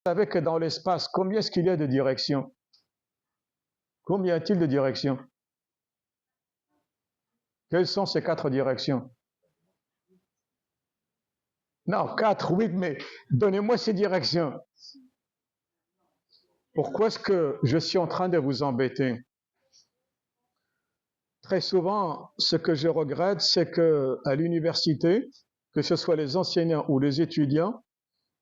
savez que dans l'espace, combien est-ce qu'il y a de directions? Combien y a-t-il de directions? Quelles sont ces 4 directions? Non, 4, oui, mais donnez-moi ces directions. Pourquoi est-ce que je suis en train de vous embêter? Très souvent, ce que je regrette, c'est que à l'université, que ce soit les enseignants ou les étudiants,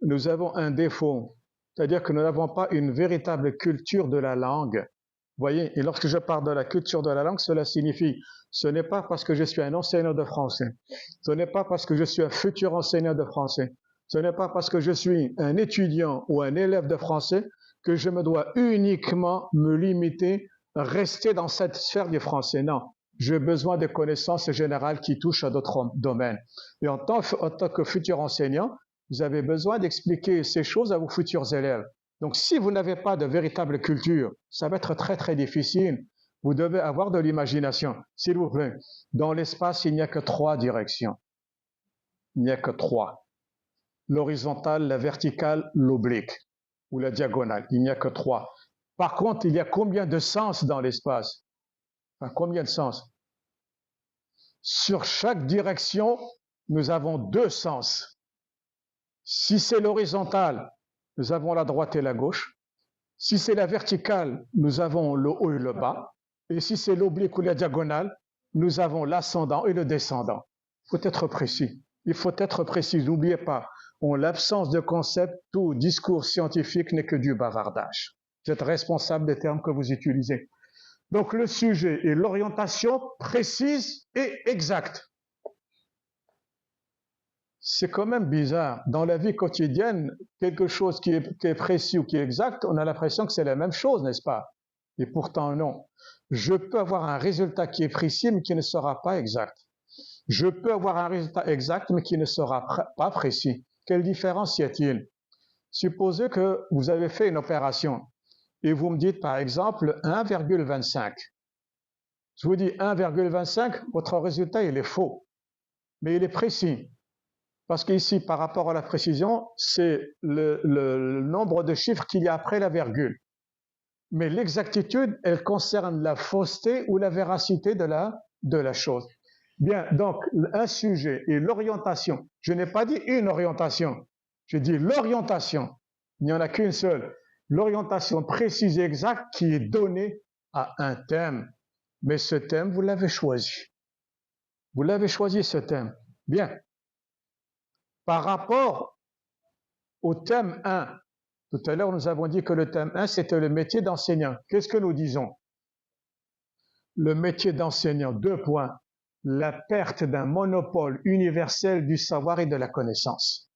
nous avons un défaut, c'est-à-dire que nous n'avons pas une véritable culture de la langue. Vous voyez, et lorsque je parle de la culture de la langue, cela signifie, ce n'est pas parce que je suis un enseignant de français, ce n'est pas parce que je suis un futur enseignant de français, ce n'est pas parce que je suis un étudiant ou un élève de français que je me dois uniquement me limiter, rester dans cette sphère du français. Non, j'ai besoin de connaissances générales qui touchent à d'autres domaines. Et en tant que futur enseignant, vous avez besoin d'expliquer ces choses à vos futurs élèves. Donc, si vous n'avez pas de véritable culture, ça va être très, très difficile. Vous devez avoir de l'imagination. S'il vous plaît, dans l'espace, il n'y a que 3 directions. Il n'y a que 3. L'horizontale, la verticale, l'oblique ou la diagonale. Il n'y a que 3. Par contre, il y a combien de sens dans l'espace? Enfin, combien de sens? Sur chaque direction, nous avons 2 sens. Si c'est l'horizontale, nous avons la droite et la gauche. Si c'est la verticale, nous avons le haut et le bas. Et si c'est l'oblique ou la diagonale, nous avons l'ascendant et le descendant. Il faut être précis. Il faut être précis. N'oubliez pas, en l'absence de concept, tout discours scientifique n'est que du bavardage. Vous êtes responsable des termes que vous utilisez. Donc le sujet est l'orientation précise et exacte. C'est quand même bizarre. Dans la vie quotidienne, quelque chose qui est précis ou qui est exact, on a l'impression que c'est la même chose, n'est-ce pas? Et pourtant, non. Je peux avoir un résultat qui est précis, mais qui ne sera pas exact. Je peux avoir un résultat exact, mais qui ne sera pas précis. Quelle différence y a-t-il? Supposez que vous avez fait une opération et vous me dites, par exemple, 1,25. Je vous dis 1,25, votre résultat, il est faux, mais il est précis. Parce qu'ici, par rapport à la précision, c'est le nombre de chiffres qu'il y a après la virgule. Mais l'exactitude, elle concerne la fausseté ou la véracité de la chose. Bien, donc, un sujet et l'orientation. Je n'ai pas dit une orientation, j'ai dit l'orientation. Il n'y en a qu'une seule. L'orientation précise et exacte qui est donnée à un thème. Mais ce thème, vous l'avez choisi. Vous l'avez choisi, ce thème. Bien. Par rapport au thème 1, tout à l'heure, nous avons dit que le thème 1, c'était le métier d'enseignant. Qu'est-ce que nous disons? Le métier d'enseignant, 2 points. La perte d'un monopole universel du savoir et de la connaissance.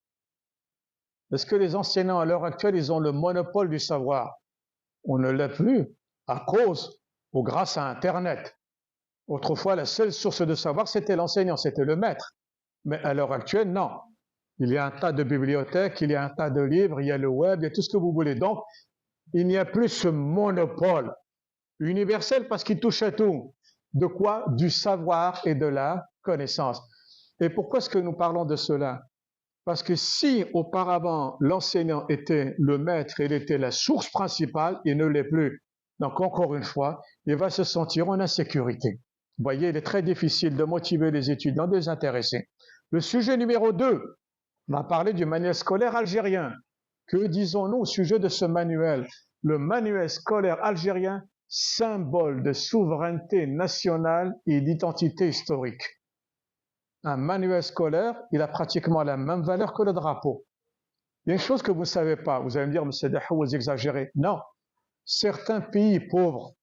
Est-ce que les enseignants, à l'heure actuelle, ils ont le monopole du savoir? On ne l'a plus à cause ou grâce à Internet. Autrefois, la seule source de savoir, c'était l'enseignant, c'était le maître. Mais à l'heure actuelle, non. Il y a un tas de bibliothèques, il y a un tas de livres, il y a le web, il y a tout ce que vous voulez. Donc, il n'y a plus ce monopole universel parce qu'il touche à tout. De quoi? Du savoir et de la connaissance. Et pourquoi est-ce que nous parlons de cela? Parce que si auparavant l'enseignant était le maître, il était la source principale, il ne l'est plus. Donc encore une fois, il va se sentir en insécurité. Vous voyez, il est très difficile de motiver les étudiants, de les intéresser. Le sujet numéro 2, on a parlé du manuel scolaire algérien. Que disons-nous au sujet de ce manuel? Le manuel scolaire algérien, symbole de souveraineté nationale et d'identité historique. Un manuel scolaire, il a pratiquement la même valeur que le drapeau. Il y a une chose que vous ne savez pas, vous allez me dire, monsieur Dahou, vous exagérez. Non, certains pays pauvres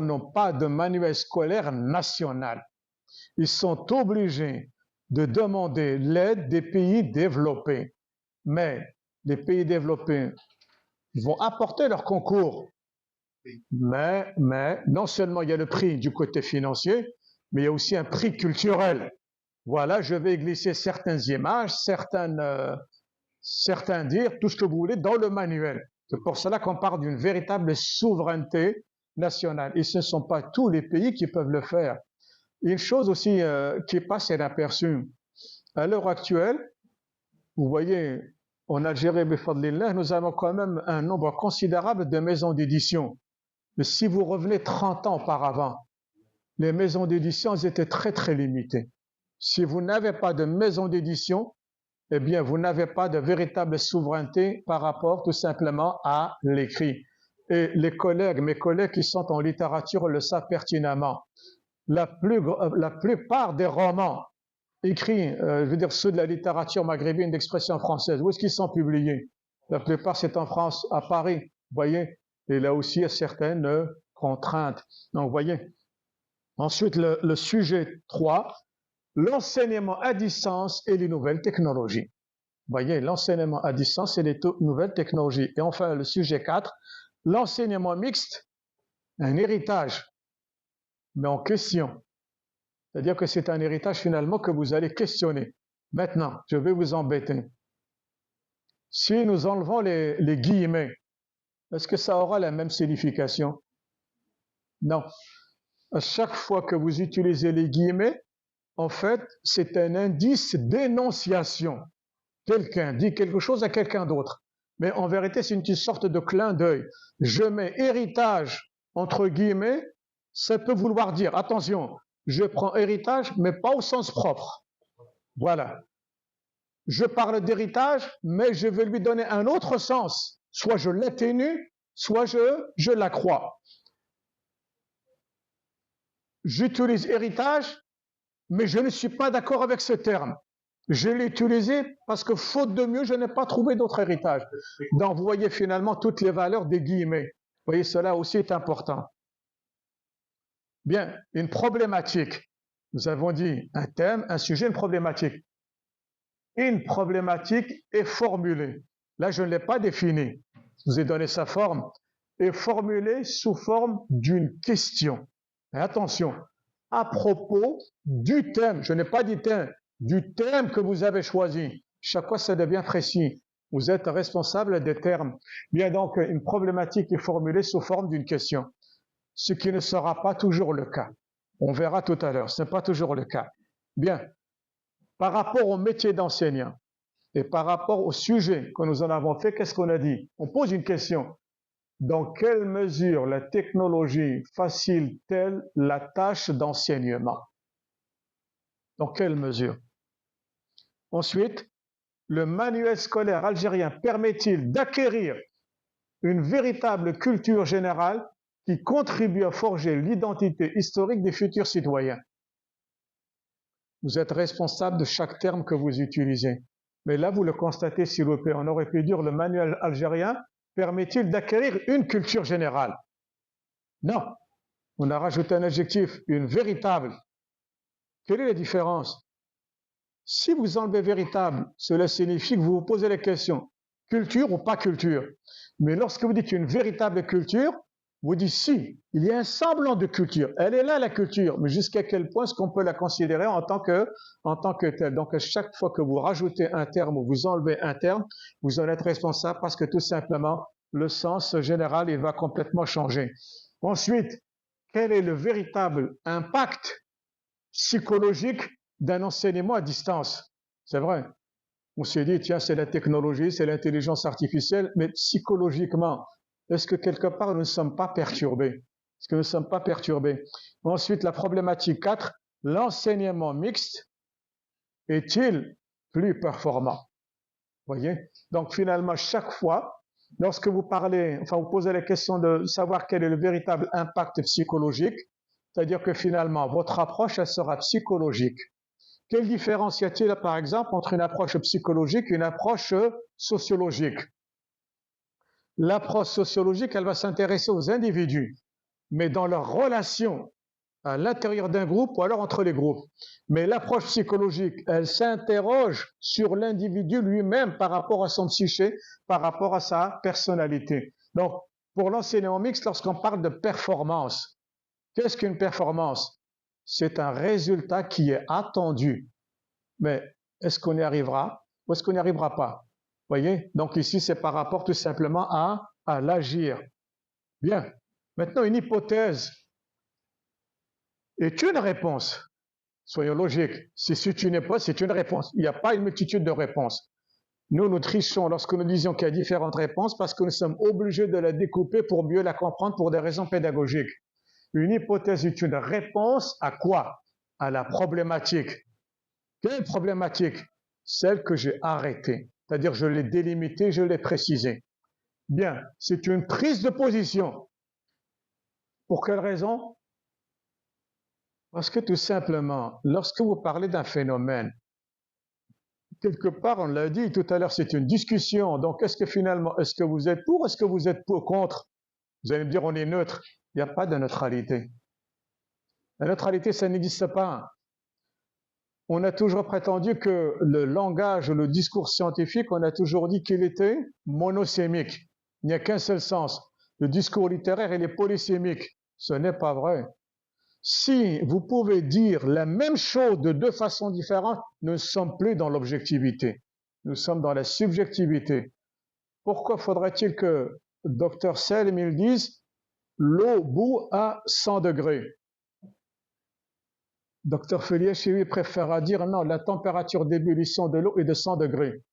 n'ont pas de manuel scolaire national. Ils sont obligés de demander l'aide des pays développés. Mais les pays développés vont apporter leur concours. Mais non seulement il y a le prix du côté financier, mais il y a aussi un prix culturel. Voilà, je vais glisser certaines images, certains dires, tout ce que vous voulez dans le manuel. C'est pour cela qu'on parle d'une véritable souveraineté nationale. Et ce ne sont pas tous les pays qui peuvent le faire. Une chose aussi qui passe inaperçue. À l'heure actuelle, vous voyez, en Algérie, bifadlillah, nous avons quand même un nombre considérable de maisons d'édition. Mais si vous revenez 30 ans auparavant, les maisons d'édition étaient très très limitées. Si vous n'avez pas de maison d'édition, eh bien, vous n'avez pas de véritable souveraineté par rapport tout simplement à l'écrit. Et mes collègues qui sont en littérature le savent pertinemment. La plupart des romans écrits, je veux dire ceux de la littérature maghrébine d'expression française, où est-ce qu'ils sont publiés? La plupart, c'est en France, à Paris, vous voyez. Et là aussi, il y a certaines contraintes. Donc, vous voyez. Ensuite, le sujet 3, l'enseignement à distance et les nouvelles technologies. Vous voyez, l'enseignement à distance et les nouvelles technologies. Et enfin, le sujet 4, l'enseignement mixte, un héritage, mais en question. C'est-à-dire que c'est un héritage finalement que vous allez questionner. Maintenant, je vais vous embêter. Si nous enlevons les guillemets, est-ce que ça aura la même signification? Non. À chaque fois que vous utilisez les guillemets, en fait, c'est un indice d'énonciation. Quelqu'un dit quelque chose à quelqu'un d'autre. Mais en vérité, c'est une sorte de clin d'œil. Je mets héritage entre guillemets, ça peut vouloir dire, attention, je prends héritage, mais pas au sens propre. Voilà. Je parle d'héritage, mais je vais lui donner un autre sens. Soit je l'atténue, soit je l'accrois. J'utilise héritage, mais je ne suis pas d'accord avec ce terme. Je l'ai utilisé parce que, faute de mieux, je n'ai pas trouvé d'autre héritage. Donc, vous voyez finalement toutes les valeurs des guillemets. Vous voyez, cela aussi est important. Bien, une problématique. Nous avons dit un thème, un sujet, une problématique. Une problématique est formulée. Là, je ne l'ai pas définie. Je vous ai donné sa forme. Est formulée sous forme d'une question. Et attention, à propos du thème, je n'ai pas dit thème, du thème que vous avez choisi. Chaque fois, ça devient précis. Vous êtes responsable des termes. Bien donc, une problématique est formulée sous forme d'une question, ce qui ne sera pas toujours le cas. On verra tout à l'heure, ce n'est pas toujours le cas. Bien, par rapport au métier d'enseignant et par rapport au sujet que nous en avons fait, qu'est-ce qu'on a dit? On pose une question. Dans quelle mesure la technologie facilite-t-elle la tâche d'enseignement? Dans quelle mesure? Ensuite, le manuel scolaire algérien permet-il d'acquérir une véritable culture générale qui contribue à forger l'identité historique des futurs citoyens? Vous êtes responsable de chaque terme que vous utilisez. Mais là, vous le constatez, s'il vous plaît, on aurait pu dire le manuel algérien permet-il d'acquérir une culture générale? Non. On a rajouté un adjectif, une véritable. Quelle est la différence? Si vous enlevez véritable, cela signifie que vous vous posez la question, culture ou pas culture? Mais lorsque vous dites une véritable culture, vous dites si, il y a un semblant de culture. Elle est là, la culture, mais jusqu'à quel point est-ce qu'on peut la considérer en tant que telle? Donc, à chaque fois que vous rajoutez un terme ou vous enlevez un terme, vous en êtes responsable parce que tout simplement, le sens général, il va complètement changer. Ensuite, quel est le véritable impact psychologique d'un enseignement à distance? C'est vrai. On s'est dit, tiens, c'est la technologie, c'est l'intelligence artificielle, mais psychologiquement, est-ce que quelque part nous ne sommes pas perturbés? Est-ce que nous ne sommes pas perturbés? Ensuite, la problématique 4, l'enseignement mixte est-il plus performant? Vous voyez? Donc finalement, chaque fois, lorsque vous parlez, enfin vous posez la question de savoir quel est le véritable impact psychologique, c'est-à-dire que finalement, votre approche, elle sera psychologique. Quelle différence y a-t-il, par exemple, entre une approche psychologique et une approche sociologique? L'approche sociologique, elle va s'intéresser aux individus, mais dans leurs relations à l'intérieur d'un groupe ou alors entre les groupes. Mais l'approche psychologique, elle s'interroge sur l'individu lui-même par rapport à son psyché, par rapport à sa personnalité. Donc, pour l'enseignement mixte, lorsqu'on parle de performance, qu'est-ce qu'une performance? C'est un résultat qui est attendu. Mais est-ce qu'on y arrivera ou est-ce qu'on n'y arrivera pas? Vous voyez? Donc ici, c'est par rapport tout simplement à l'agir. Bien. Maintenant, une hypothèse est une réponse. Soyons logiques. Si c'est une hypothèse, c'est une réponse. Il n'y a pas une multitude de réponses. Nous trichons lorsque nous disons qu'il y a différentes réponses parce que nous sommes obligés de la découper pour mieux la comprendre pour des raisons pédagogiques. Une hypothèse est une réponse à quoi? À la problématique. Quelle problématique? Celle que j'ai arrêtée. C'est-à-dire je l'ai délimitée, je l'ai précisée. Bien, c'est une prise de position. Pour quelle raison? Parce que tout simplement, lorsque vous parlez d'un phénomène, quelque part, on l'a dit tout à l'heure, c'est une discussion. Donc, est-ce que finalement, est-ce que vous êtes pour, est-ce que vous êtes contre? Vous allez me dire, on est neutre. Il n'y a pas de neutralité. La neutralité, ça n'existe pas. On a toujours prétendu que le langage, le discours scientifique, on a toujours dit qu'il était monosémique. Il n'y a qu'un seul sens. Le discours littéraire, il est polysémique. Ce n'est pas vrai. Si vous pouvez dire la même chose de deux façons différentes, nous ne sommes plus dans l'objectivité. Nous sommes dans la subjectivité. Pourquoi faudrait-il que Dr Selm il dise l'eau bout à 100 degrés? Dr Felier, chez lui, préférera dire non, la température d'ébullition de l'eau est de 100 degrés.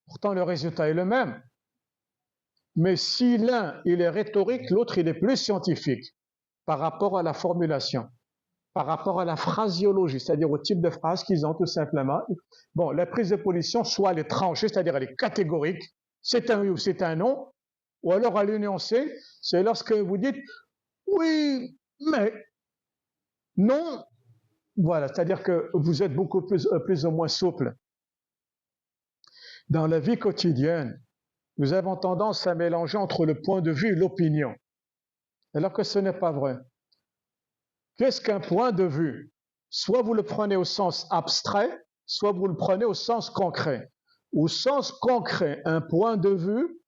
Pourtant, le résultat est le même. Mais si l'un, il est rhétorique, l'autre, il est plus scientifique par rapport à la formulation, par rapport à la phraséologie, c'est-à-dire au type de phrase qu'ils ont tout simplement. Bon, la prise de position, soit elle est tranchée, c'est-à-dire elle est catégorique, c'est un oui ou c'est un non, ou alors elle est nuancée, c'est lorsque vous dites oui, mais non, voilà, c'est-à-dire que vous êtes beaucoup plus ou moins souple. Dans la vie quotidienne, nous avons tendance à mélanger entre le point de vue et l'opinion, alors que ce n'est pas vrai. Qu'est-ce qu'un point de vue? Soit vous le prenez au sens abstrait, soit vous le prenez au sens concret. Au sens concret, un point de vue,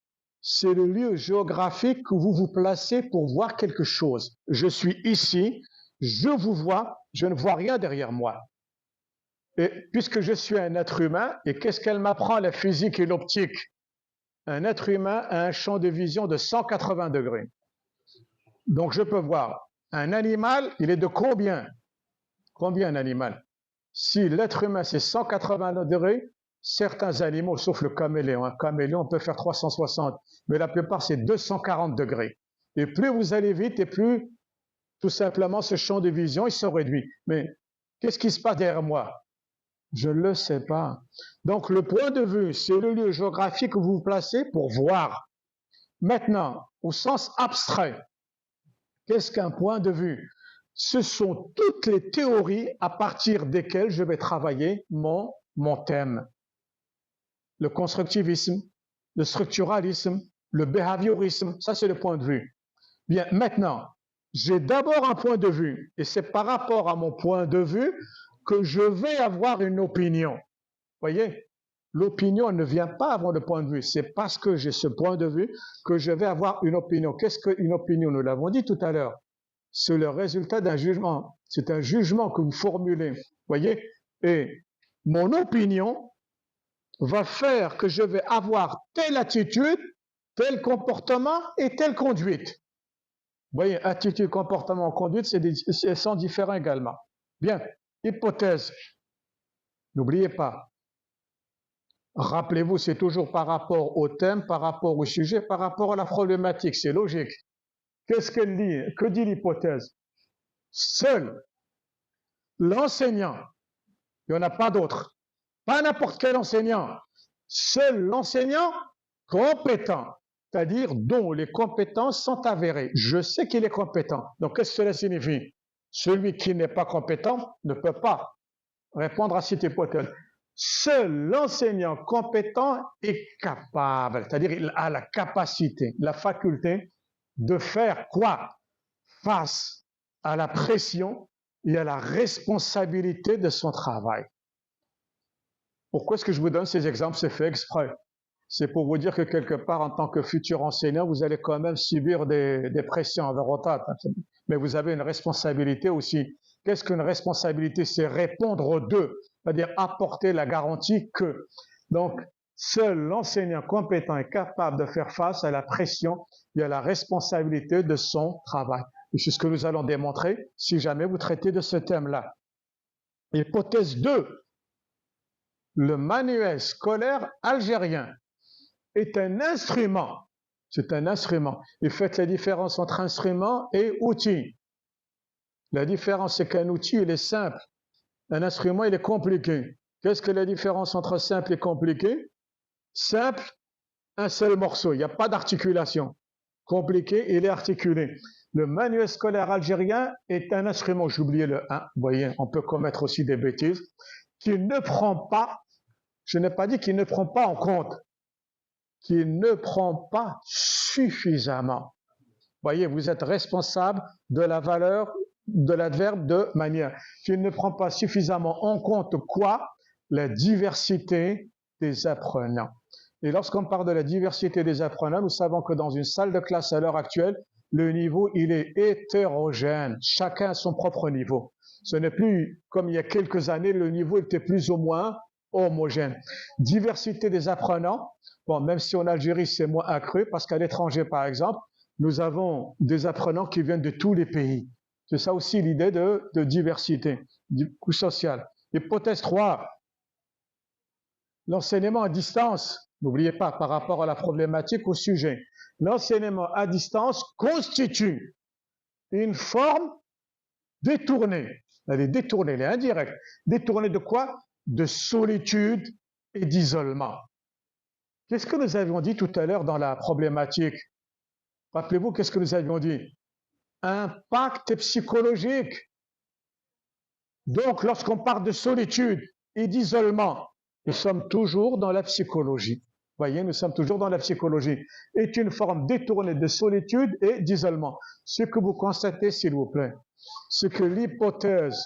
c'est le lieu géographique où vous vous placez pour voir quelque chose. Je suis ici, je vous vois, je ne vois rien derrière moi. Et puisque je suis un être humain, et qu'est-ce qu'elle m'apprend, la physique et l'optique? Un être humain a un champ de vision de 180 degrés. Donc je peux voir. Un animal, il est de combien? Combien un animal? Si l'être humain c'est 180 degrés, certains animaux, sauf le caméléon, un caméléon peut faire 360, mais la plupart c'est 240 degrés. Et plus vous allez vite, et plus tout simplement ce champ de vision il se réduit. Mais qu'est-ce qui se passe derrière moi? Je ne le sais pas. Donc le point de vue, c'est le lieu géographique où vous vous placez pour voir. Maintenant, au sens abstrait, qu'est-ce qu'un point de vue? Ce sont toutes les théories à partir desquelles je vais travailler mon thème. Le constructivisme, le structuralisme, le behaviorisme, ça c'est le point de vue. Bien, maintenant, j'ai d'abord un point de vue, et c'est par rapport à mon point de vue que je vais avoir une opinion. Voyez, l'opinion ne vient pas avant le point de vue, c'est parce que j'ai ce point de vue que je vais avoir une opinion. Qu'est-ce qu'une opinion? Nous l'avons dit tout à l'heure. C'est le résultat d'un jugement. C'est un jugement que vous formulez. Voyez? Et mon opinion va faire que je vais avoir telle attitude, tel comportement et telle conduite. Vous voyez, attitude, comportement, conduite, c'est sont différents également. Bien, hypothèse. N'oubliez pas. Rappelez-vous, c'est toujours par rapport au thème, par rapport au sujet, par rapport à la problématique. C'est logique. Qu'est-ce qu'elle dit? Que dit l'hypothèse? Seul l'enseignant, il n'y en a pas d'autre, pas n'importe quel enseignant, seul l'enseignant compétent, c'est-à-dire dont les compétences sont avérées. Je sais qu'il est compétent. Donc, qu'est-ce que cela signifie? Celui qui n'est pas compétent ne peut pas répondre à cette hypothèse. Seul l'enseignant compétent est capable, c'est-à-dire il a la capacité, la faculté de faire quoi? Face à la pression et à la responsabilité de son travail. Pourquoi est-ce que je vous donne ces exemples? C'est fait exprès. C'est pour vous dire que quelque part, en tant que futur enseignant, vous allez quand même subir des pressions environnantes. Mais vous avez une responsabilité aussi. Qu'est-ce qu'une responsabilité? C'est répondre aux deux, c'est-à-dire apporter la garantie que. Donc, seul l'enseignant compétent est capable de faire face à la pression et à la responsabilité de son travail. Et c'est ce que nous allons démontrer si jamais vous traitez de ce thème-là. Hypothèse 2. Le manuel scolaire algérien est un instrument. C'est un instrument. Et faites la différence entre instrument et outil. La différence, c'est qu'un outil, il est simple. Un instrument, il est compliqué. Qu'est-ce que la différence entre simple et compliqué? Simple, un seul morceau, il n'y a pas d'articulation. Compliqué, il est articulé. Le manuel scolaire algérien est un instrument, j'ai oublié le 1, vous voyez, on peut commettre aussi des bêtises, qui ne prend pas, je n'ai pas dit qu'il ne prend pas en compte, qu'il ne prend pas suffisamment. Vous voyez, vous êtes responsable de la valeur de l'adverbe de manière. Qu'il ne prend pas suffisamment en compte quoi? La diversité des apprenants. Et lorsqu'on parle de la diversité des apprenants, nous savons que dans une salle de classe à l'heure actuelle, le niveau, il est hétérogène. Chacun a son propre niveau. Ce n'est plus comme il y a quelques années, le niveau était plus ou moins homogène. Diversité des apprenants. Bon, même si en Algérie, c'est moins accru, parce qu'à l'étranger, par exemple, nous avons des apprenants qui viennent de tous les pays. C'est ça aussi l'idée de diversité, du coup social. Hypothèse 3, l'enseignement à distance. N'oubliez pas, par rapport à la problématique, au sujet, l'enseignement à distance constitue une forme détournée. Elle est détournée, elle est indirecte. Détournée de quoi? De solitude et d'isolement. Qu'est-ce que nous avions dit tout à l'heure dans la problématique? Rappelez-vous, qu'est-ce que nous avions dit? Impact psychologique. Donc, lorsqu'on parle de solitude et d'isolement, nous sommes toujours dans la psychologie. Vous voyez, nous sommes toujours dans la psychologie. Est une forme détournée de solitude et d'isolement. Ce que vous constatez, s'il vous plaît, c'est que l'hypothèse,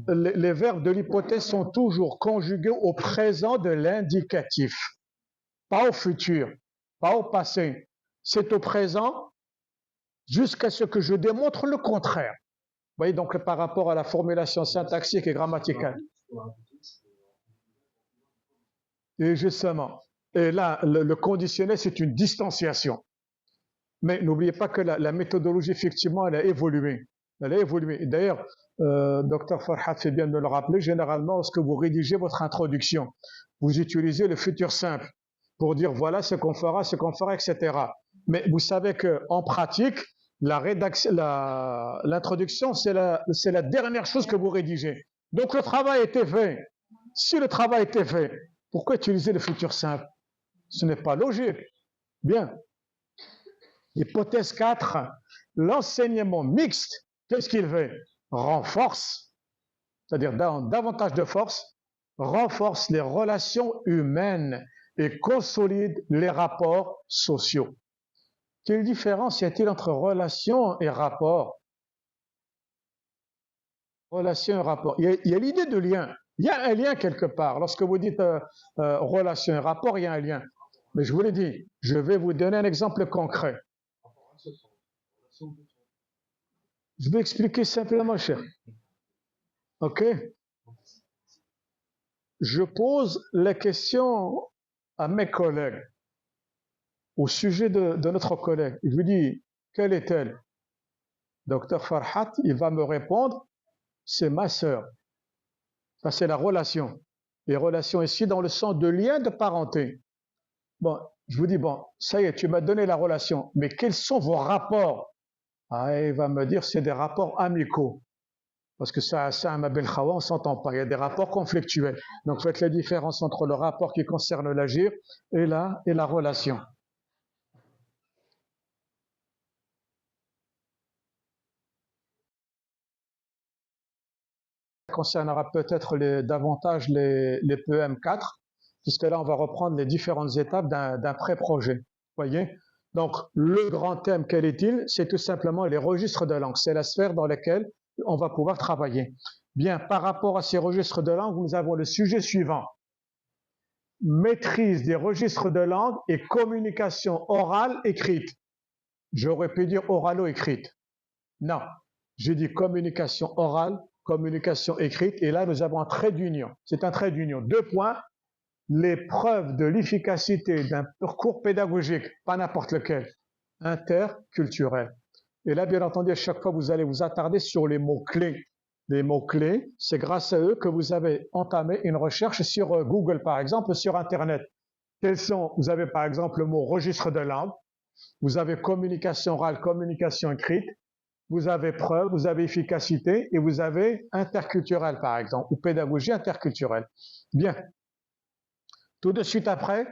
les verbes de l'hypothèse sont toujours conjugués au présent de l'indicatif, pas au futur, pas au passé. C'est au présent jusqu'à ce que je démontre le contraire. Vous voyez, donc par rapport à la formulation syntaxique et grammaticale. Et justement, et là, le conditionnel, c'est une distanciation. Mais n'oubliez pas que la méthodologie, effectivement, elle a évolué. Elle a évolué. D'ailleurs, Dr Farhat fait bien de me le rappeler, généralement, lorsque vous rédigez votre introduction, vous utilisez le futur simple pour dire voilà ce qu'on fera, etc. Mais vous savez qu'en pratique, l'introduction, c'est la dernière chose que vous rédigez. Donc le travail était fait. Si le travail était fait, pourquoi utiliser le futur simple? Ce n'est pas logique. Bien. Hypothèse 4, l'enseignement mixte, qu'est-ce qu'il fait? Renforce, c'est-à-dire davantage de force, renforce les relations humaines et consolide les rapports sociaux. Quelle différence y a-t-il entre relation et rapport? Relation et rapport. Il y a l'idée de lien. Il y a un lien quelque part. Lorsque vous dites relation et rapport, il y a un lien. Mais je vous l'ai dit, je vais vous donner un exemple concret. Je vais expliquer simplement, cher. OK? Je pose la question à mes collègues au sujet de notre collègue. Je lui dis, quelle est-elle? Docteur Farhat, il va me répondre, c'est ma sœur. Ça, c'est la relation. Les relations ici dans le sens de lien de parenté. Bon, je vous dis, bon, ça y est, tu m'as donné la relation, mais quels sont vos rapports? Ah, il va me dire, c'est des rapports amicaux. Parce que ça, ma belle Khawa, on ne s'entend pas. Il y a des rapports conflictuels. Donc, faites la différence entre le rapport qui concerne l'agir et la relation. Ça concernera peut-être davantage les PEM4, puisque là, on va reprendre les différentes étapes d'un pré-projet. Voyez? Donc, le grand thème, quel est-il? C'est tout simplement les registres de langue. C'est la sphère dans laquelle on va pouvoir travailler. Bien, par rapport à ces registres de langue, nous avons le sujet suivant. Maîtrise des registres de langue et communication orale écrite. J'aurais pu dire oralo-écrite. Non, j'ai dit communication orale, communication écrite, et là nous avons un trait d'union. C'est un trait d'union. 2 points. Les preuves de l'efficacité d'un parcours pédagogique, pas n'importe lequel, interculturel. Et là, bien entendu, à chaque fois, vous allez vous attarder sur les mots-clés. des mots-clés, c'est grâce à eux que vous avez entamé une recherche sur Google, par exemple, sur Internet. Vous avez par exemple le mot registre de langue, vous avez communication orale, communication écrite, vous avez preuve, vous avez efficacité et vous avez interculturel par exemple, ou pédagogie interculturelle. Bien. Tout de suite après,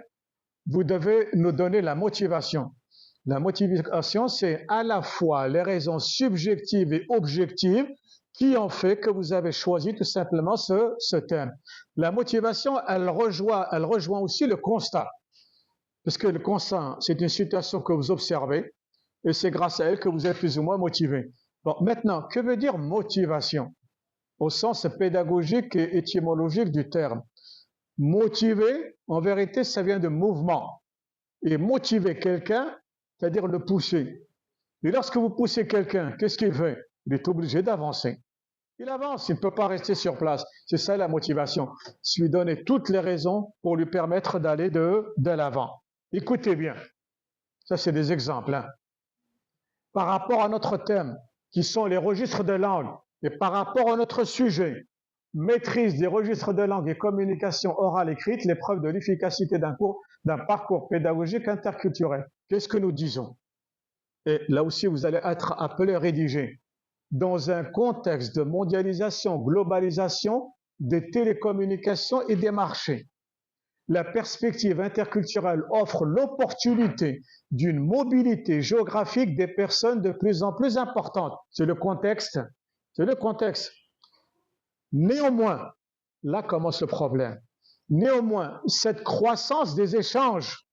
vous devez nous donner la motivation. La motivation, c'est à la fois les raisons subjectives et objectives qui ont fait que vous avez choisi tout simplement ce thème. La motivation, elle rejoint aussi le constat. Parce que le constat, c'est une situation que vous observez et c'est grâce à elle que vous êtes plus ou moins motivé. Bon, maintenant, que veut dire motivation au sens pédagogique et étymologique du terme? Motiver, en vérité, ça vient de mouvement. Et motiver quelqu'un, c'est-à-dire le pousser. Et lorsque vous poussez quelqu'un, qu'est-ce qu'il fait? Il est obligé d'avancer. Il avance, il ne peut pas rester sur place. C'est ça la motivation. C'est lui donner toutes les raisons pour lui permettre d'aller de l'avant. Écoutez bien, ça c'est des exemples. Hein. Par rapport à notre thème, qui sont les registres de langue, et par rapport à notre sujet, maîtrise des registres de langue et communication orale écrite, l'épreuve de l'efficacité d'un parcours pédagogique interculturel. Qu'est-ce que nous disons? Et là aussi, vous allez être appelé à rédiger. Dans un contexte de mondialisation, globalisation des télécommunications et des marchés, la perspective interculturelle offre l'opportunité d'une mobilité géographique des personnes de plus en plus importante. C'est le contexte. C'est le contexte. Néanmoins, là commence le problème. Néanmoins, cette croissance des échanges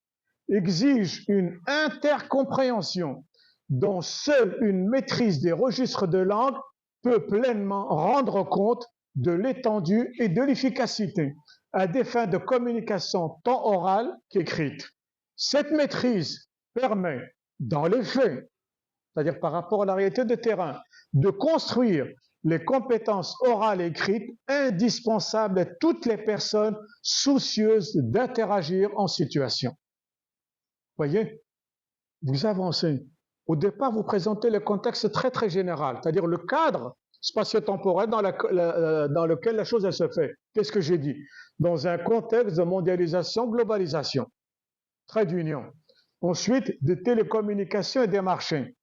exige une intercompréhension dont seule une maîtrise des registres de langue peut pleinement rendre compte de l'étendue et de l'efficacité à des fins de communication tant orale qu'écrite. Cette maîtrise permet, dans les faits, c'est-à-dire par rapport à la réalité de terrain, de construire les compétences orales et écrites indispensables à toutes les personnes soucieuses d'interagir en situation. Voyez, vous avancez. Au départ, vous présentez le contexte très très général, c'est-à-dire le cadre spatio-temporel dans lequel la chose elle se fait. Qu'est-ce que j'ai dit? Dans un contexte de mondialisation, globalisation, trait d'union. Ensuite, des télécommunications et des marchés.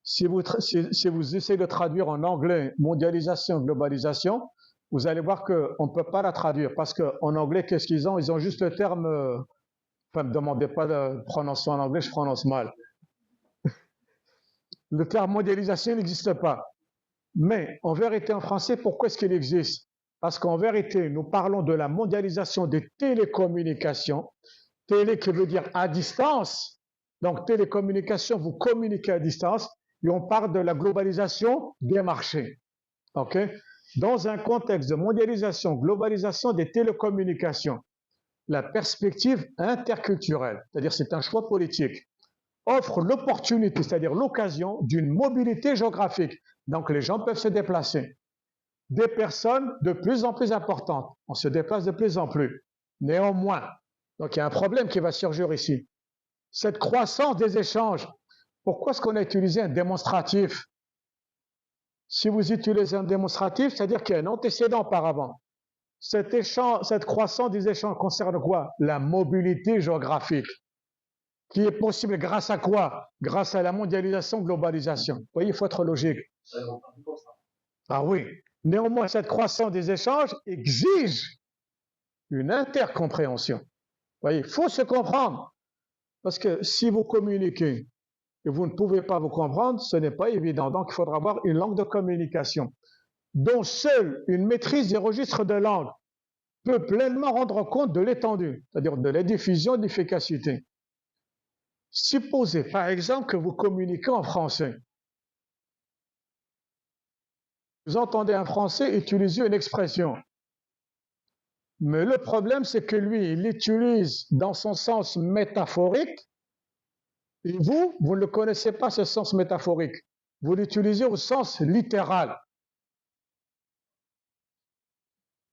Si vous essayez de traduire en anglais mondialisation, globalisation, vous allez voir qu'on ne peut pas la traduire parce qu'en anglais, qu'est-ce qu'ils ont? Ils ont juste le terme, enfin, ne me demandez pas de prononcer en anglais, je prononce mal. Le terme mondialisation n'existe pas. Mais en vérité, en français, pourquoi est-ce qu'il existe? Parce qu'en vérité, nous parlons de la mondialisation des télécommunications. Télé qui veut dire à distance. Donc, télécommunications, vous communiquez à distance. Et on parle de la globalisation des marchés. OK? Dans un contexte de mondialisation, globalisation des télécommunications, la perspective interculturelle, c'est-à-dire c'est un choix politique, offre l'opportunité, c'est-à-dire l'occasion d'une mobilité géographique. Donc les gens peuvent se déplacer. Des personnes de plus en plus importantes. On se déplace de plus en plus. Néanmoins, donc il y a un problème qui va surgir ici. Cette croissance des échanges, pourquoi est-ce qu'on a utilisé un démonstratif? Si vous utilisez un démonstratif, c'est-à-dire qu'il y a un antécédent auparavant. Cette croissance des échanges concerne quoi? La mobilité géographique, qui est possible grâce à quoi? Grâce à la mondialisation, globalisation. Vous voyez, il faut être logique. Ah oui. Néanmoins, cette croissance des échanges exige une intercompréhension. Vous voyez, il faut se comprendre. Parce que si vous communiquez et vous ne pouvez pas vous comprendre, ce n'est pas évident. Donc, il faudra avoir une langue de communication dont seule une maîtrise des registres de langue peut pleinement rendre compte de l'étendue, c'est-à-dire de la diffusion et de l'efficacité. Supposez, par exemple, que vous communiquez en français. Vous entendez un Français utiliser une expression. Mais le problème, c'est que lui, il l'utilise dans son sens métaphorique, et vous ne le connaissez pas, ce sens métaphorique. Vous l'utilisez au sens littéral.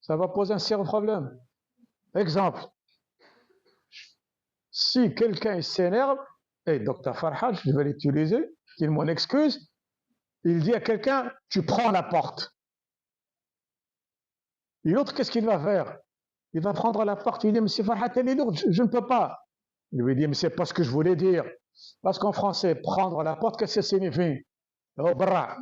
Ça va poser un sérieux problème. Exemple. Si quelqu'un s'énerve, et Dr Farhad, je vais l'utiliser, qu'il m'en excuse, il dit à quelqu'un, tu prends la porte. Et l'autre, qu'est-ce qu'il va faire? Il va prendre la porte, il dit, Monsieur Farhat, elle est lourde, je ne peux pas. Il lui dit, mais c'est pas ce que je voulais dire. Parce qu'en français, prendre la porte, qu'est-ce que ça signifie? Oh, barra.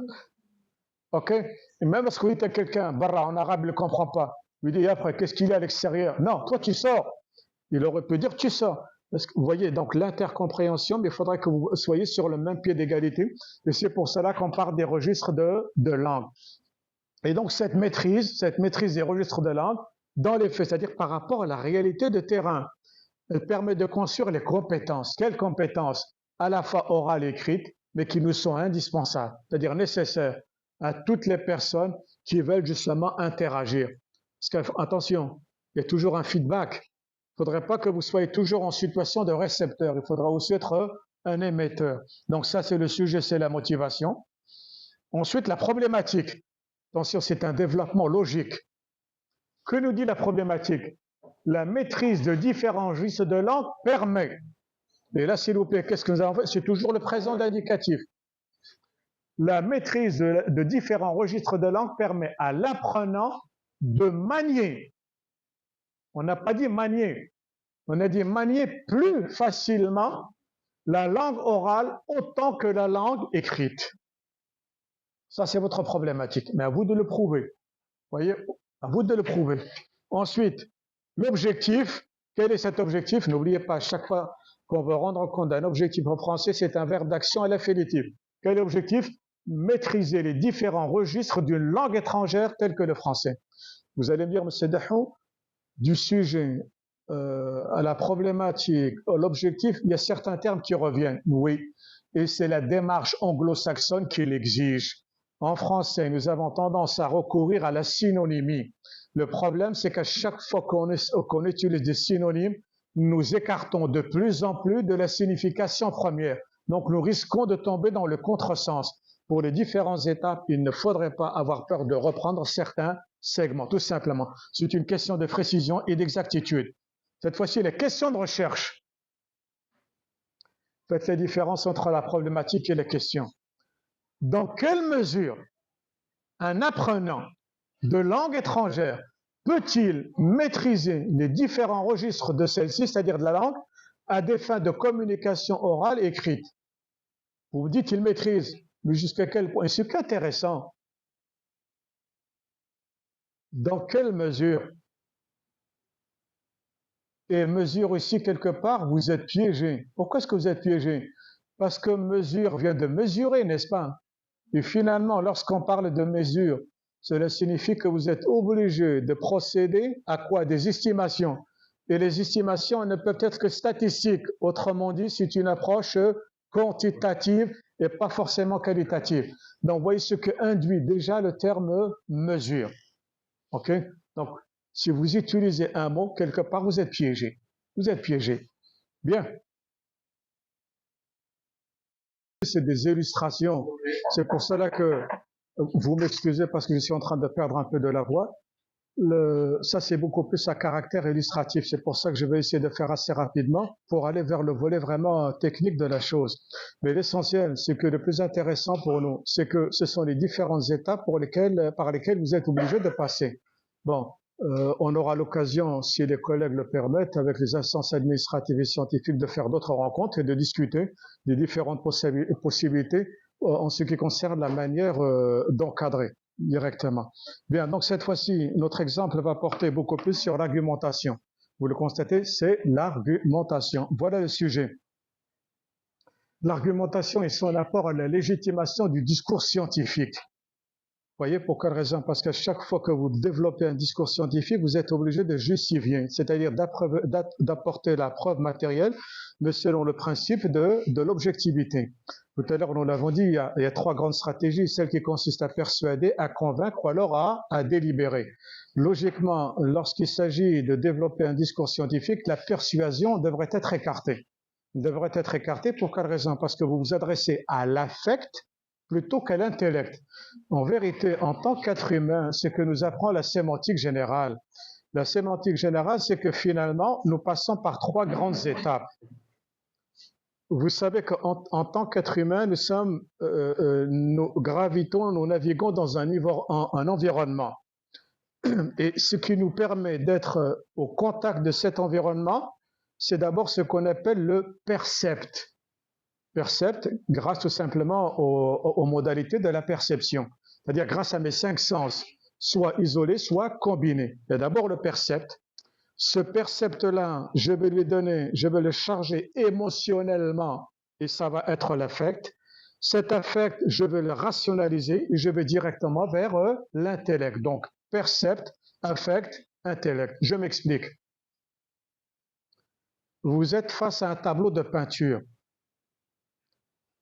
Ok? Et même lorsque vous dites à quelqu'un, barra, en arabe, il ne comprend pas. Il lui dit, après, qu'est-ce qu'il y a à l'extérieur? Non, toi, tu sors. Il aurait pu dire, tu sors. Parce que, vous voyez, donc l'intercompréhension, mais il faudrait que vous soyez sur le même pied d'égalité. Et c'est pour cela qu'on parle des registres de langue. Et donc, cette maîtrise des registres de langue, dans les faits, c'est-à-dire par rapport à la réalité de terrain, elle permet de construire les compétences. Quelles compétences? À la fois orales et écrites, mais qui nous sont indispensables, c'est-à-dire nécessaires à toutes les personnes qui veulent justement interagir. Parce qu'attention, il y a toujours un feedback. Il ne faudrait pas que vous soyez toujours en situation de récepteur. Il faudra aussi être un émetteur. Donc ça, c'est le sujet, c'est la motivation. Ensuite, la problématique. Attention, c'est un développement logique. Que nous dit la problématique? La maîtrise de différents registres de langue permet, et là s'il vous plaît, qu'est-ce que nous avons fait? C'est toujours le présent d'indicatif. La maîtrise de différents registres de langue permet à l'apprenant de manier, on n'a pas dit manier, on a dit manier plus facilement la langue orale autant que la langue écrite. Ça c'est votre problématique, mais à vous de le prouver. Vous voyez, à vous de le prouver. Ensuite, l'objectif, quel est cet objectif? N'oubliez pas, chaque fois qu'on veut rendre compte d'un objectif en français, c'est un verbe d'action à l'infinitif. Quel est l'objectif? Maîtriser les différents registres d'une langue étrangère telle que le français. Vous allez me dire, M. Dahou, du sujet à la problématique, à l'objectif, il y a certains termes qui reviennent. Oui, et c'est la démarche anglo-saxonne qui l'exige. En français, nous avons tendance à recourir à la synonymie. Le problème, c'est qu'à chaque fois qu'on utilise des synonymes, nous écartons de plus en plus de la signification première. Donc, nous risquons de tomber dans le contresens. Pour les différentes étapes, il ne faudrait pas avoir peur de reprendre certains segments, tout simplement. C'est une question de précision et d'exactitude. Cette fois-ci, les questions de recherche. Faites les différences entre la problématique et les questions. Dans quelle mesure un apprenant de langue étrangère peut-il maîtriser les différents registres de celle-ci, c'est-à-dire de la langue, à des fins de communication orale et écrite? Vous vous dites qu'il maîtrise, mais jusqu'à quel point? Et c'est intéressant. Dans quelle mesure? Et mesure aussi, quelque part, vous êtes piégé. Pourquoi est-ce que vous êtes piégé? Parce que mesure vient de mesurer, n'est-ce pas? Et finalement, lorsqu'on parle de mesure, cela signifie que vous êtes obligé de procéder à quoi? Des estimations. Et les estimations ne peuvent être que statistiques. Autrement dit, c'est une approche quantitative et pas forcément qualitative. Donc, voyez ce que induit déjà le terme mesure. OK? Donc, si vous utilisez un mot, quelque part, vous êtes piégé. Vous êtes piégé. Bien. C'est des illustrations. C'est pour cela que vous m'excusez parce que je suis en train de perdre un peu de la voix. Ça, c'est beaucoup plus à caractère illustratif. C'est pour ça que je vais essayer de faire assez rapidement pour aller vers le volet vraiment technique de la chose. Mais l'essentiel, c'est que le plus intéressant pour nous, c'est que ce sont les différentes étapes par lesquelles vous êtes obligé de passer. Bon, on aura l'occasion, si les collègues le permettent, avec les instances administratives et scientifiques, de faire d'autres rencontres et de discuter des différentes possibilités en ce qui concerne la manière d'encadrer directement. Bien, donc cette fois-ci, notre exemple va porter beaucoup plus sur l'argumentation. Vous le constatez, c'est l'argumentation. Voilà le sujet. L'argumentation et son apport à la légitimation du discours scientifique. Vous voyez pour quelle raison? Parce qu'à chaque fois que vous développez un discours scientifique, vous êtes obligé de justifier, c'est-à-dire d'apporter la preuve matérielle, mais selon le principe de l'objectivité. Tout à l'heure, nous l'avons dit, il y a trois grandes stratégies, celle qui consiste à persuader, à convaincre ou alors à délibérer. Logiquement, lorsqu'il s'agit de développer un discours scientifique, la persuasion devrait être écartée. Elle devrait être écartée pour quelle raison? Parce que vous vous adressez à l'affect plutôt qu'à l'intellect. En vérité, en tant qu'être humain, ce que nous apprend la sémantique générale. La sémantique générale, c'est que finalement, nous passons par trois grandes étapes. Vous savez qu'en tant qu'être humain, nous gravitons, nous naviguons dans un environnement. Et ce qui nous permet d'être au contact de cet environnement, c'est d'abord ce qu'on appelle le percept. Percept grâce tout simplement aux modalités de la perception, c'est-à-dire grâce à mes 5 sens, soit isolés, soit combinés. Il y a d'abord le percept. Ce percept-là, je vais lui donner, je vais le charger émotionnellement et ça va être l'affect. Cet affect, je vais le rationaliser et je vais directement vers l'intellect. Donc, percept, affect, intellect. Je m'explique. Vous êtes face à un tableau de peinture.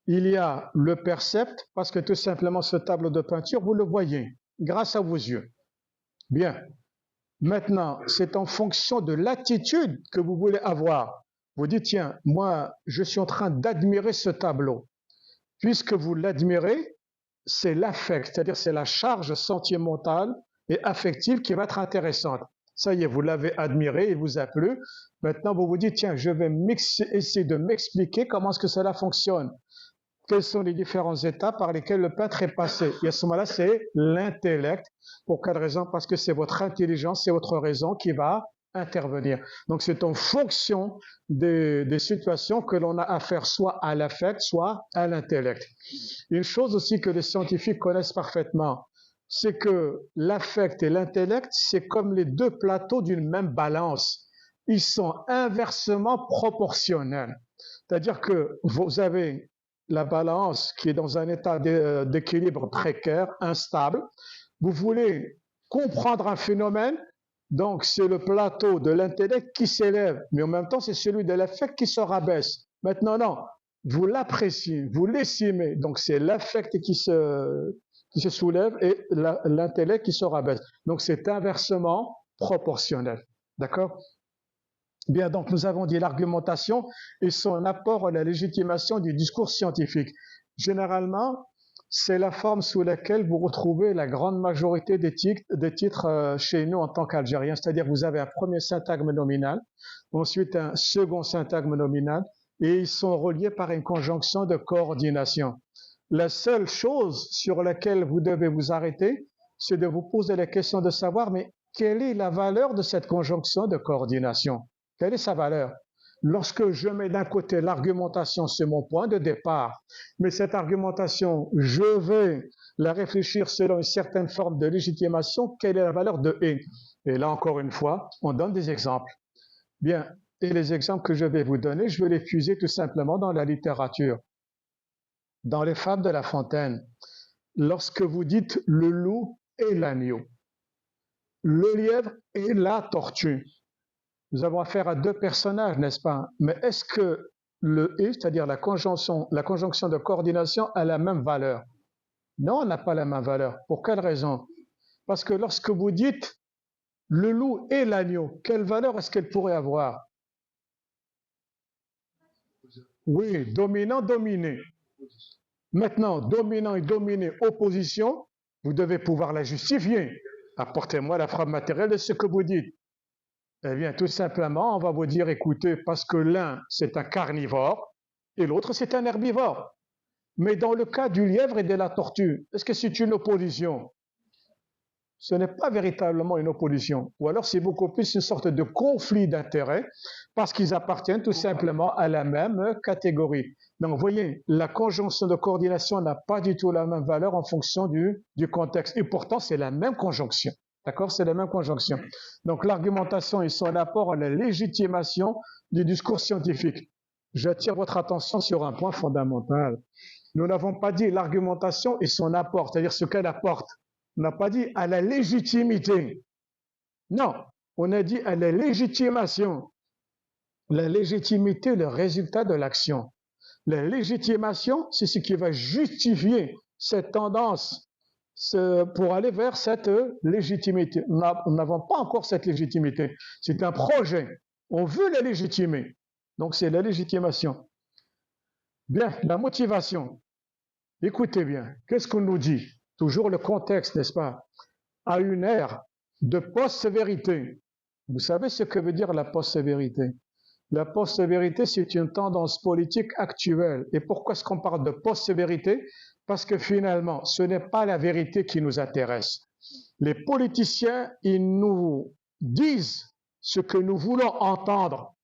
Il y a le percept parce que tout simplement ce tableau de peinture, vous le voyez grâce à vos yeux. Bien. Maintenant, c'est en fonction de l'attitude que vous voulez avoir. Vous dites, tiens, moi, je suis en train d'admirer ce tableau. Puisque vous l'admirez, c'est l'affect, c'est-à-dire c'est la charge sentimentale et affective qui va être intéressante. Ça y est, vous l'avez admiré, il vous a plu. Maintenant, vous vous dites, tiens, je vais essayer de m'expliquer comment est-ce que cela fonctionne. Quelles sont les différentes étapes par lesquelles le peintre est passé. Et à ce moment-là, c'est l'intellect. Pour quelle raison? Parce que c'est votre intelligence, c'est votre raison qui va intervenir. Donc, c'est en fonction des situations que l'on a affaire soit à l'affect, soit à l'intellect. Une chose aussi que les scientifiques connaissent parfaitement, c'est que l'affect et l'intellect, c'est comme les deux plateaux d'une même balance. Ils sont inversement proportionnels. C'est-à-dire que vous avez la balance qui est dans un état d'équilibre précaire, instable. Vous voulez comprendre un phénomène, donc c'est le plateau de l'intellect qui s'élève, mais en même temps c'est celui de l'affect qui se rabaisse. Maintenant, non, vous l'appréciez, vous l'estimez, donc c'est l'affect qui se soulève et l'intellect qui se rabaisse. Donc c'est inversement proportionnel. D'accord? Bien, donc nous avons dit l'argumentation et son apport à la légitimation du discours scientifique. Généralement, c'est la forme sous laquelle vous retrouvez la grande majorité des titres chez nous en tant qu'Algériens, c'est-à-dire vous avez un premier syntagme nominal, ensuite un second syntagme nominal, et ils sont reliés par une conjonction de coordination. La seule chose sur laquelle vous devez vous arrêter, c'est de vous poser la question de savoir, mais quelle est la valeur de cette conjonction de coordination? Quelle est sa valeur? Lorsque je mets d'un côté l'argumentation, c'est mon point de départ, mais cette argumentation, je vais la réfléchir selon une certaine forme de légitimation, quelle est la valeur de et? Et là, encore une fois, on donne des exemples. Bien, et les exemples que je vais vous donner, je vais les fuser tout simplement dans la littérature. Dans les fables de La Fontaine, lorsque vous dites le loup et l'agneau, le lièvre et la tortue, nous avons affaire à deux personnages, n'est-ce pas? Mais est-ce que le et, c'est-à-dire la conjonction de coordination, a la même valeur? Non, elle n'a pas la même valeur. Pour quelle raison? Parce que lorsque vous dites le loup et l'agneau, quelle valeur est-ce qu'elle pourrait avoir? Oui, dominant, dominé. Maintenant, dominant et dominé, opposition, vous devez pouvoir la justifier. Apportez-moi la preuve matérielle de ce que vous dites. Eh bien, tout simplement, on va vous dire, écoutez, parce que l'un, c'est un carnivore et l'autre, c'est un herbivore. Mais dans le cas du lièvre et de la tortue, est-ce que c'est une opposition? Ce n'est pas véritablement une opposition. Ou alors, c'est beaucoup plus une sorte de conflit d'intérêts parce qu'ils appartiennent tout simplement à la même catégorie. Donc, vous voyez, la conjonction de coordination n'a pas du tout la même valeur en fonction du contexte. Et pourtant, c'est la même conjonction. D'accord? C'est la même conjonction. Donc, l'argumentation et son apport à la légitimation du discours scientifique. J'attire votre attention sur un point fondamental. Nous n'avons pas dit l'argumentation et son apport, c'est-à-dire ce qu'elle apporte. On n'a pas dit à la légitimité. Non, on a dit à la légitimation. La légitimité, le résultat de l'action. La légitimation, c'est ce qui va justifier cette tendance pour aller vers cette légitimité. Nous n'avons pas encore cette légitimité. C'est un projet. On veut la légitimer. Donc c'est la légitimation. Bien, la motivation. Écoutez bien, qu'est-ce qu'on nous dit? Toujours le contexte, n'est-ce pas? À une ère de post-vérité. Vous savez ce que veut dire la post-vérité? La post-vérité, c'est une tendance politique actuelle. Et pourquoi est-ce qu'on parle de post-vérité? Parce que finalement, ce n'est pas la vérité qui nous intéresse. Les politiciens, ils nous disent ce que nous voulons entendre.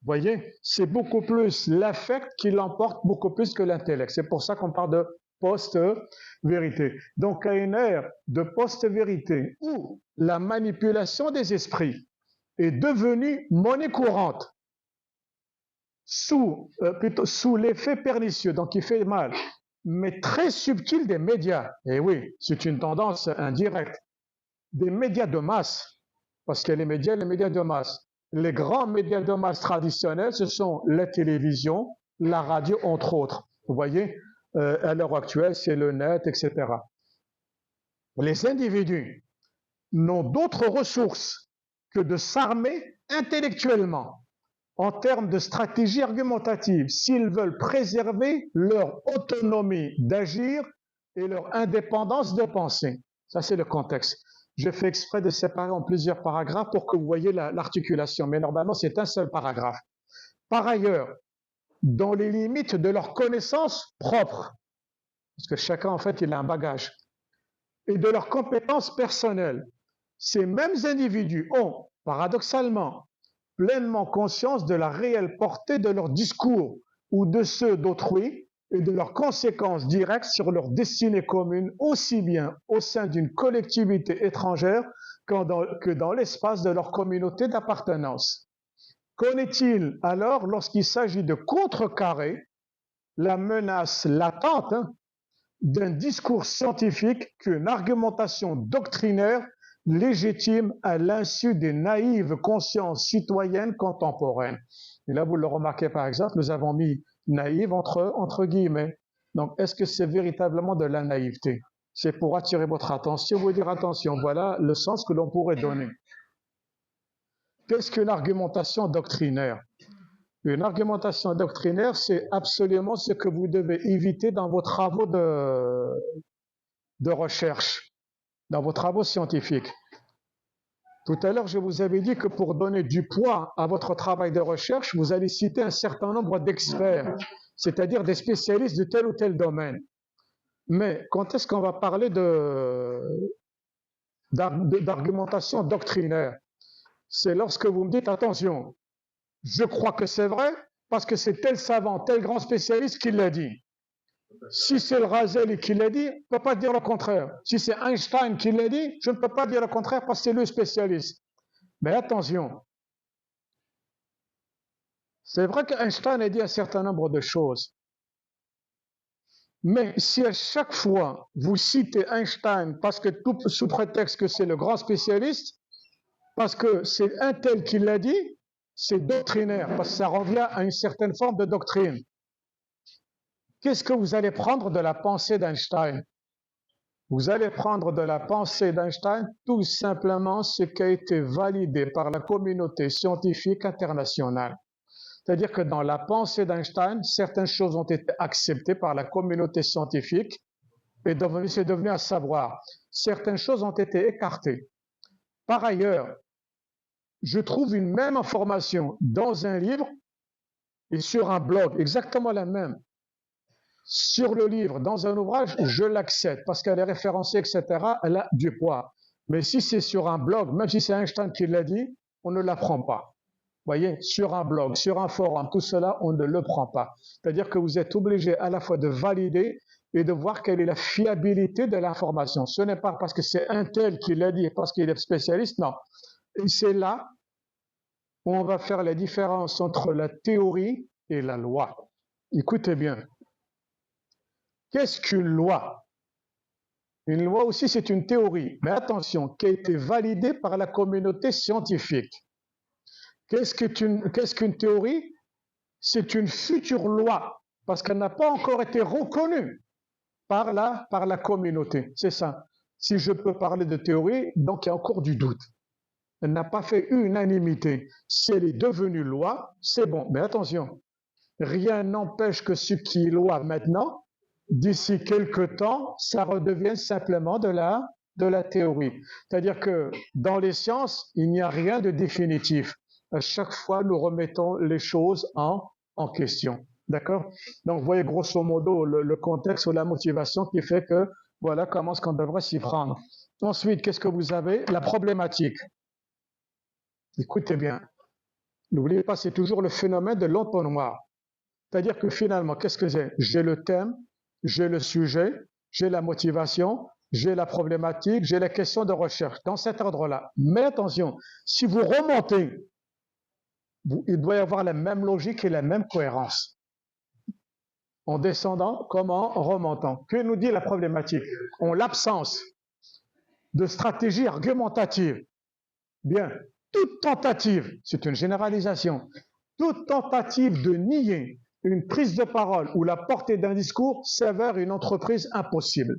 Vous voyez, c'est beaucoup plus l'affect qui l'emporte beaucoup plus que l'intellect. C'est pour ça qu'on parle de post-vérité. Donc, à une ère de post-vérité où la manipulation des esprits est devenue monnaie courante sous l'effet pernicieux, donc qui fait mal, mais très subtil des médias. Et oui, c'est une tendance indirecte. Des médias de masse, parce qu'il y a les médias de masse. Les grands médias de masse traditionnels, ce sont la télévision, la radio, entre autres. Vous voyez, à l'heure actuelle, c'est le net, etc. Les individus n'ont d'autres ressources que de s'armer intellectuellement en termes de stratégie argumentative s'ils veulent préserver leur autonomie d'agir et leur indépendance de penser. Ça, c'est le contexte. Je fais exprès de séparer en plusieurs paragraphes pour que vous voyez l'articulation, mais normalement, c'est un seul paragraphe. Par ailleurs, dans les limites de leurs connaissances propres, parce que chacun, en fait, il a un bagage, et de leurs compétences personnelles, ces mêmes individus ont, paradoxalement, pleinement conscience de la réelle portée de leurs discours ou de ceux d'autrui et de leurs conséquences directes sur leur destinée commune, aussi bien au sein d'une collectivité étrangère que dans l'espace de leur communauté d'appartenance. Qu'en est-il alors lorsqu'il s'agit de contrecarrer la menace latente d'un discours scientifique qu'une argumentation doctrinaire légitime à l'insu des naïves consciences citoyennes contemporaines? Et là, vous le remarquez par exemple, nous avons mis naïve entre guillemets. Donc, est-ce que c'est véritablement de la naïveté? C'est pour attirer votre attention, vous dire attention, voilà le sens que l'on pourrait donner. Qu'est-ce qu'une argumentation doctrinaire? Une argumentation doctrinaire, c'est absolument ce que vous devez éviter dans vos travaux de recherche, dans vos travaux scientifiques. Tout à l'heure, je vous avais dit que pour donner du poids à votre travail de recherche, vous allez citer un certain nombre d'experts, c'est-à-dire des spécialistes de tel ou tel domaine. Mais quand est-ce qu'on va parler d'argumentation doctrinaire? C'est lorsque vous me dites, attention, je crois que c'est vrai parce que c'est tel savant, tel grand spécialiste qui l'a dit. Si c'est le Razeli qui l'a dit, je ne peux pas dire le contraire. Si c'est Einstein qui l'a dit, je ne peux pas dire le contraire parce que c'est le spécialiste. Mais attention, c'est vrai qu'Einstein a dit un certain nombre de choses. Mais si à chaque fois vous citez Einstein parce que sous prétexte que c'est le grand spécialiste, parce que c'est un tel qui l'a dit, c'est doctrinaire, parce que ça revient à une certaine forme de doctrine. Qu'est-ce que vous allez prendre de la pensée d'Einstein? Vous allez prendre de la pensée d'Einstein tout simplement ce qui a été validé par la communauté scientifique internationale. C'est-à-dire que dans la pensée d'Einstein, certaines choses ont été acceptées par la communauté scientifique et c'est devenu un savoir. Certaines choses ont été écartées. Par ailleurs, je trouve une même information dans un livre et sur un blog, exactement la même. Sur le livre, dans un ouvrage, je l'accepte parce qu'elle est référencée, etc. Elle a du poids. Mais si c'est sur un blog, même si c'est Einstein qui l'a dit, on ne la prend pas. Vous voyez, sur un blog, sur un forum, tout cela, on ne le prend pas. C'est-à-dire que vous êtes obligé à la fois de valider et de voir quelle est la fiabilité de l'information. Ce n'est pas parce que c'est un tel qui l'a dit, parce qu'il est spécialiste, non. Et c'est là où on va faire la différence entre la théorie et la loi. Écoutez bien. Qu'est-ce qu'une loi? Une loi aussi, c'est une théorie, mais attention, qui a été validée par la communauté scientifique. Qu'est-ce qu'une théorie? C'est une future loi, parce qu'elle n'a pas encore été reconnue par la communauté. C'est ça. Si je peux parler de théorie, donc il y a encore du doute. Elle n'a pas fait unanimité. Si elle est devenue loi, c'est bon. Mais attention, rien n'empêche que ce qui est loi maintenant, d'ici quelque temps, ça redevienne simplement de la théorie. C'est-à-dire que dans les sciences, il n'y a rien de définitif. À chaque fois, nous remettons les choses en question. D'accord? Donc, vous voyez grosso modo le contexte ou la motivation qui fait que Voilà comment est-ce qu'on devrait s'y prendre. Ensuite, qu'est-ce que vous avez? La problématique. Écoutez bien, n'oubliez pas, c'est toujours le phénomène de l'entonnoir. C'est-à-dire que finalement, qu'est-ce que j'ai? J'ai le thème, j'ai le sujet, j'ai la motivation, j'ai la problématique, j'ai les questions de recherche, dans cet ordre-là. Mais attention, si vous remontez, il doit y avoir la même logique et la même cohérence. En descendant, comment? En remontant. Que nous dit la problématique? En l'absence de stratégie argumentative. Bien, toute tentative, c'est une généralisation, toute tentative de nier une prise de parole ou la portée d'un discours s'avère une entreprise impossible.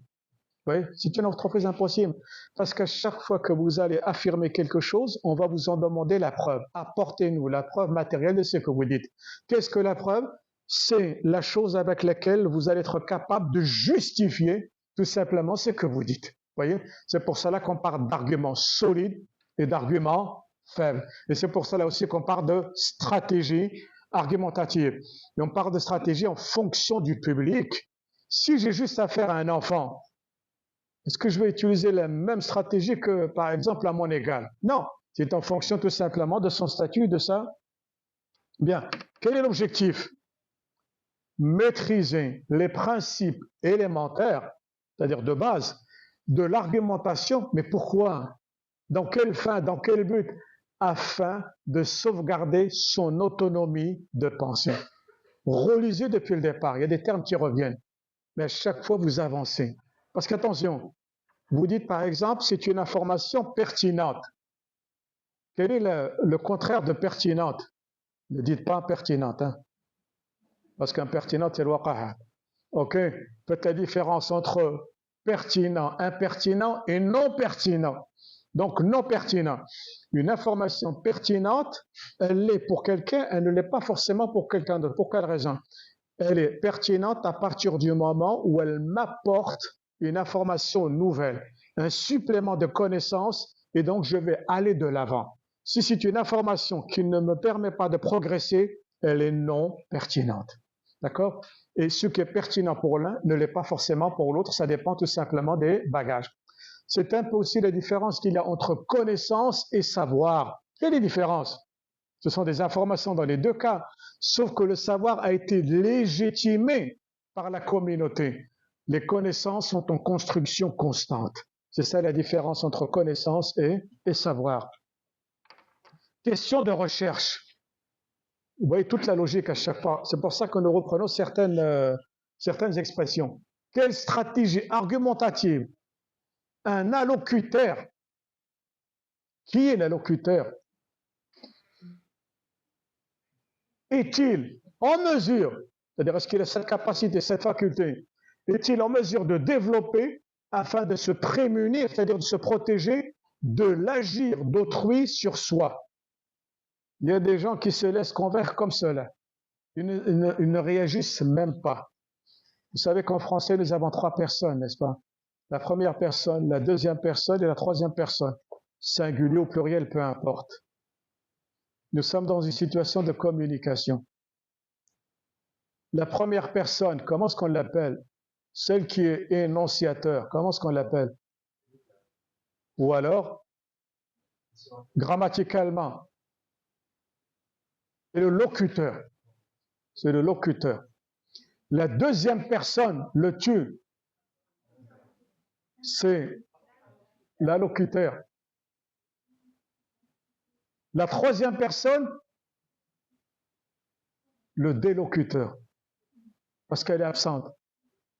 Oui, c'est une entreprise impossible. Parce qu'à chaque fois que vous allez affirmer quelque chose, on va vous en demander la preuve. Apportez-nous la preuve matérielle de ce que vous dites. Qu'est-ce que la preuve? C'est la chose avec laquelle vous allez être capable de justifier tout simplement ce que vous dites. Voyez, c'est pour cela qu'on parle d'arguments solides et d'arguments faibles. Et c'est pour cela aussi qu'on parle de stratégie argumentative. Et on parle de stratégie en fonction du public. Si j'ai juste affaire à un enfant, est-ce que je vais utiliser la même stratégie que, par exemple, à mon égal? Non, c'est en fonction tout simplement de son statut, de ça. Bien, quel est l'objectif? Maîtriser les principes élémentaires, c'est-à-dire de base, de l'argumentation. Mais pourquoi? Dans quelle fin? Dans quel but? Afin de sauvegarder son autonomie de pensée. Relisez depuis le départ. Il y a des termes qui reviennent. Mais à chaque fois, vous avancez. Parce qu'attention, vous dites par exemple, c'est une information pertinente. Quel est le contraire de pertinente? Ne dites pas impertinente, hein? Parce qu'impertinente, c'est le waqa'a. Ok? Faites la différence entre pertinent, impertinent et non pertinent. Donc, non pertinent. Une information pertinente, elle l'est pour quelqu'un, elle ne l'est pas forcément pour quelqu'un d'autre. Pour quelle raison? Elle est pertinente à partir du moment où elle m'apporte une information nouvelle, un supplément de connaissances, et donc je vais aller de l'avant. Si c'est une information qui ne me permet pas de progresser, elle est non pertinente. D'accord? Et ce qui est pertinent pour l'un ne l'est pas forcément pour l'autre, ça dépend tout simplement des bagages. C'est un peu aussi la différence qu'il y a entre connaissance et savoir. Quelle est la différence? Ce sont des informations dans les deux cas, sauf que le savoir a été légitimé par la communauté. Les connaissances sont en construction constante. C'est ça la différence entre connaissance et savoir. Question de recherche. Vous voyez toute la logique à chaque fois. C'est pour ça que nous reprenons certaines expressions. Quelle stratégie argumentative un allocuteur? Qui est l'allocuteur? Est-il en mesure, c'est-à-dire est-ce qu'il a cette capacité, cette faculté, est-il en mesure de développer afin de se prémunir, c'est-à-dire de se protéger de l'agir d'autrui sur soi? Il y a des gens qui se laissent convaincre comme cela. Ils ne réagissent même pas. Vous savez qu'en français, nous avons trois personnes, n'est-ce pas? La première personne, la deuxième personne et la troisième personne. Singulier ou pluriel, peu importe. Nous sommes dans une situation de communication. La première personne, comment est-ce qu'on l'appelle? Celle qui est énonciateur, comment est-ce qu'on l'appelle? Ou alors, grammaticalement, c'est le locuteur. C'est le locuteur. La deuxième personne, le tu, c'est l'allocuteur. La troisième personne, le délocuteur, parce qu'elle est absente.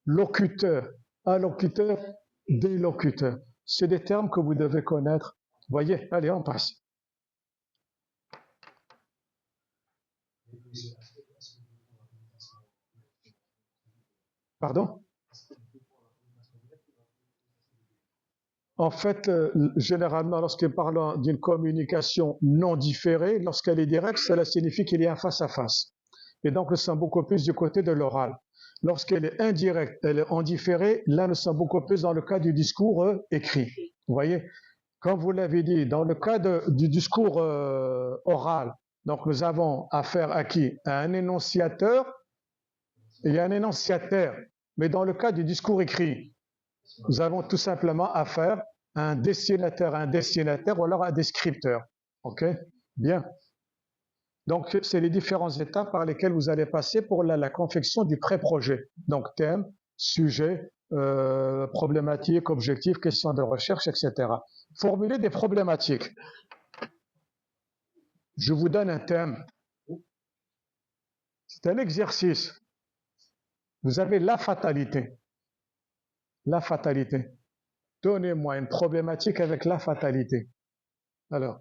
Locuteur, allocuteur, délocuteur. C'est des termes que vous devez connaître. Voyez, allez, on passe. Pardon? En fait, généralement, lorsqu'on parle d'une communication non différée, lorsqu'elle est directe, cela signifie qu'il y a un face-à-face. Et donc, nous sommes beaucoup plus du côté de l'oral. Lorsqu'elle est indirecte, elle est en différé, là, nous sommes beaucoup plus dans le cas du discours écrit. Vous voyez? Comme vous l'avez dit, dans le cas du discours oral, donc nous avons affaire à qui? À un énonciateur et à un énonciataire. Mais dans le cas du discours écrit, Nous avons tout simplement affaire à un destinataire ou alors à un descripteur. OK? Bien. Donc, c'est les différentes étapes par lesquelles vous allez passer pour la confection du pré-projet. Donc, thème, sujet, problématique, objectif, question de recherche, etc. Formuler des problématiques. Je vous donne un thème. C'est un exercice. Vous avez la fatalité. La fatalité. Donnez-moi une problématique avec la fatalité. Alors,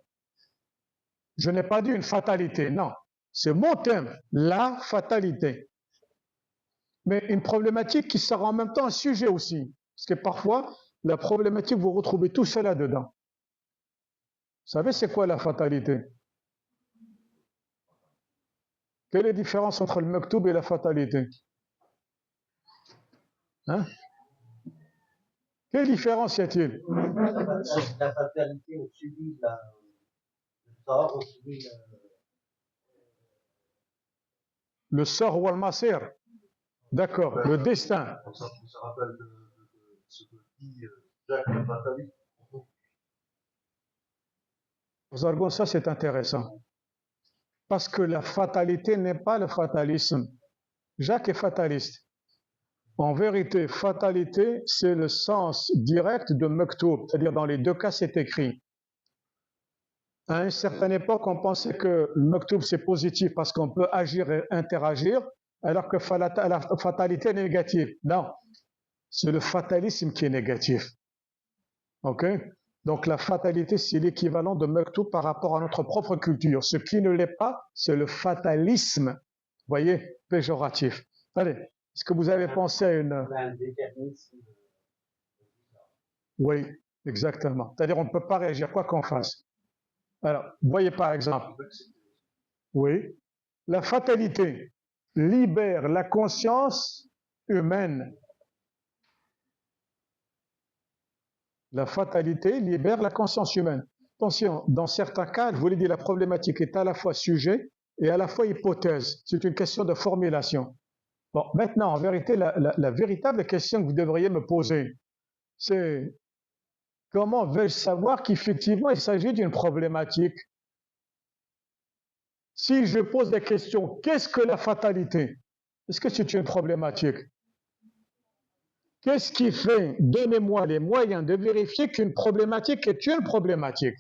je n'ai pas dit une fatalité, non. C'est mon thème, la fatalité. Mais une problématique qui sera en même temps un sujet aussi. Parce que parfois, la problématique, vous retrouvez tout cela dedans. Vous savez, c'est quoi la fatalité? Quelle est la différence entre le maktoub et la fatalité? Hein? Quelle différence y a-t-il? La fatalité, on subit le sort, on subit le sort ou al-masir. D'accord, le destin. Ça rappelle ce que dit Jacques le fataliste. Zargon, ça c'est intéressant. Parce que la fatalité n'est pas le fatalisme. Jacques est fataliste. En vérité, fatalité, c'est le sens direct de maktoub, c'est-à-dire dans les deux cas, c'est écrit. À une certaine époque, on pensait que le maktoub, c'est positif parce qu'on peut agir et interagir, alors que la fatalité est négative. Non, c'est le fatalisme qui est négatif. OK? Donc la fatalité, c'est l'équivalent de maktoub par rapport à notre propre culture. Ce qui ne l'est pas, c'est le fatalisme, vous voyez, péjoratif. Allez, est-ce que vous avez pensé à une... Oui, exactement. C'est-à-dire on ne peut pas réagir quoi qu'on fasse. Alors, voyez par exemple, oui, la fatalité libère la conscience humaine. La fatalité libère la conscience humaine. Attention, dans certains cas, je vous l'ai dit, la problématique est à la fois sujet et à la fois hypothèse. C'est une question de formulation. Bon, maintenant, en vérité, la véritable question que vous devriez me poser, c'est comment vais-je savoir qu'effectivement il s'agit d'une problématique? Si je pose des questions, qu'est-ce que la fatalité? Est-ce que c'est une problématique? Qu'est-ce qui fait? Donnez-moi les moyens de vérifier qu'une problématique est une problématique.